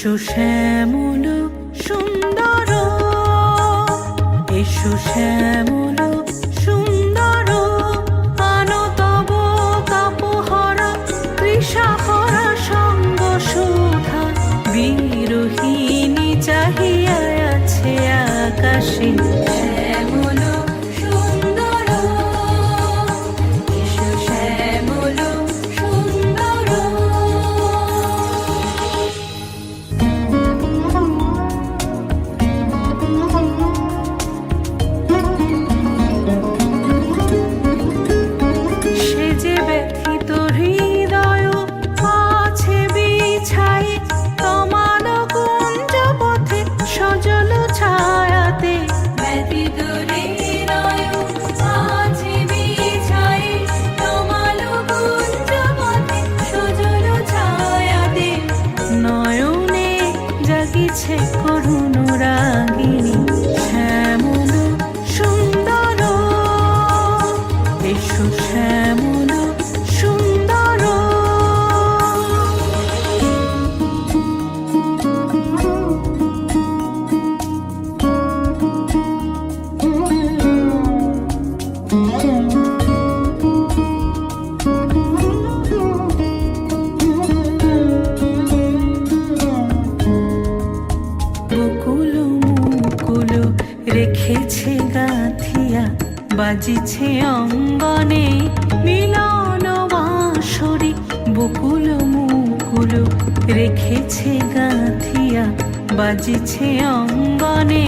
এসো শ্যামল সুন্দর, এসো শ্যামল সুন্দর, আনো তব কাপহরা তৃষাহরা সঙ্গ সুধা। বিরোহিণী চাহিয়া আছে আকাশে, শ্যামল সুন্দর, এসো শ্যামল সুন্দর। সে যে ব্যথিত হৃদয় আছে বিছাই, তমাল কুঞ্জ পথে সজল ছায়াতে। ব্যথিত হৃদয় আছে বিছাই, তমাল কুঞ্জ পথে সজল ছায়াতে। নয়নে জাগিছে করুণ রাগিনী, শ্যামল সুন্দর, এসো শ্যামল সুন্দর। বকুল মুকুল রেখেছে গাঁথিয়া, বাজিছে অঙ্গনে মিলন বাঁশরি। বকুল মুকুল রেখেছে গাঁথিয়া, বাজিছে অঙ্গনে